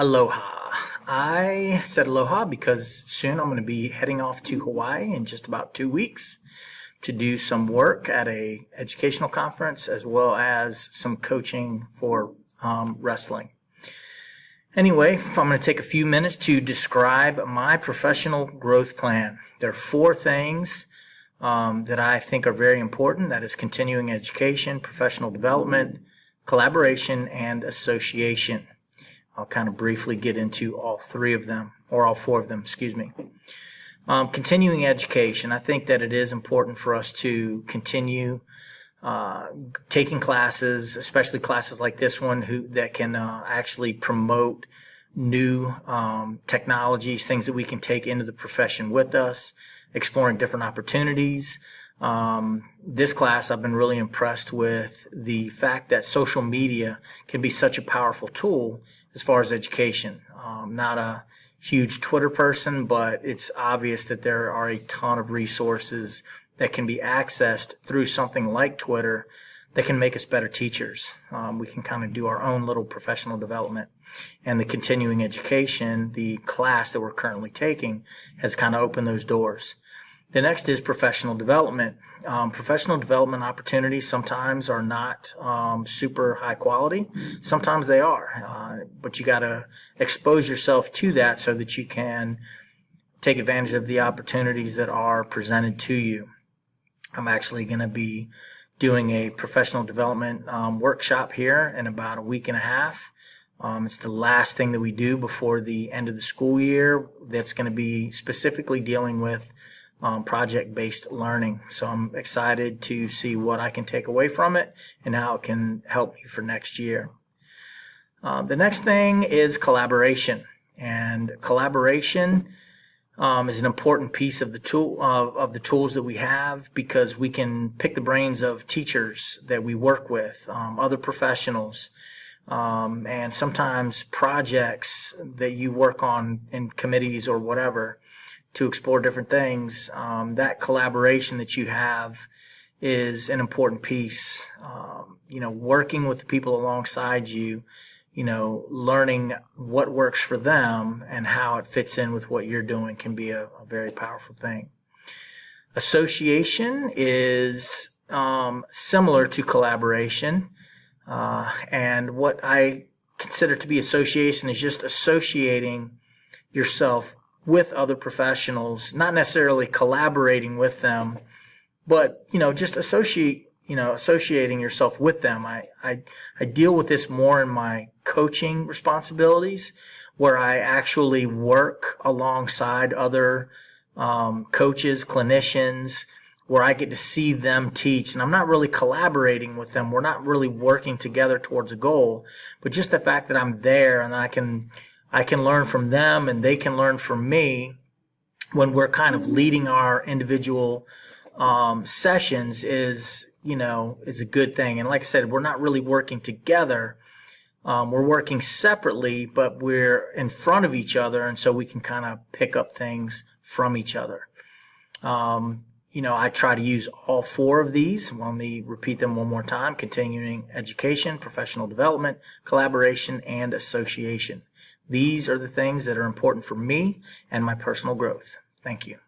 Aloha. I said aloha because soon I'm going to be heading off to Hawaii in just about 2 weeks to do some work at a educational conference as well as some coaching for wrestling. Anyway, I'm going to take a few minutes to describe my professional growth plan. There are 4 things that I think are very important. That is continuing education, professional development, collaboration, and association. I'll kind of briefly get into all 3 of them, or all 4 of them, excuse me. Continuing education, I think that it is important for us to continue taking classes, especially classes like this one that can actually promote new technologies, things that we can take into the profession with us, exploring different opportunities. This class, I've been really impressed with the fact that social media can be such a powerful tool as far as education. Not a huge Twitter person, but it's obvious that there are a ton of resources that can be accessed through something like Twitter that can make us better teachers. We can kind of do our own little professional development. And the continuing education, the class that we're currently taking, has kind of opened those doors. The next is professional development. Professional development opportunities sometimes are not super high quality. Sometimes they are. But you got to expose yourself to that so that you can take advantage of the opportunities that are presented to you. I'm actually going to be doing a professional development workshop here in about a week and a half. It's the last thing that we do before the end of the school year. That's going to be specifically dealing with project-based learning. So I'm excited to see what I can take away from it and how it can help me for next year. The next thing is collaboration. And collaboration is an important piece of the tools that we have, because we can pick the brains of teachers that we work with, other professionals, and sometimes projects that you work on in committees or whatever to explore different things. That collaboration that you have is an important piece. Working with the people alongside you, learning what works for them and how it fits in with what you're doing can be a very powerful thing. Association is similar to collaboration. And what I consider to be association is just associating yourself with other professionals, not necessarily collaborating with them, but, just associating yourself with them. I deal with this more in my coaching responsibilities, where I actually work alongside other coaches, clinicians, where I get to see them teach. And I'm not really collaborating with them. We're not really working together towards a goal, but just the fact that I'm there and I can learn from them and they can learn from me when we're kind of leading our individual sessions is a good thing. And like I said, we're not really working together. We're working separately, but we're in front of each other, and so we can kind of pick up things from each other. I try to use all 4 of these. Let me repeat them one more time. Continuing education, professional development, collaboration, and association. These are the things that are important for me and my personal growth. Thank you.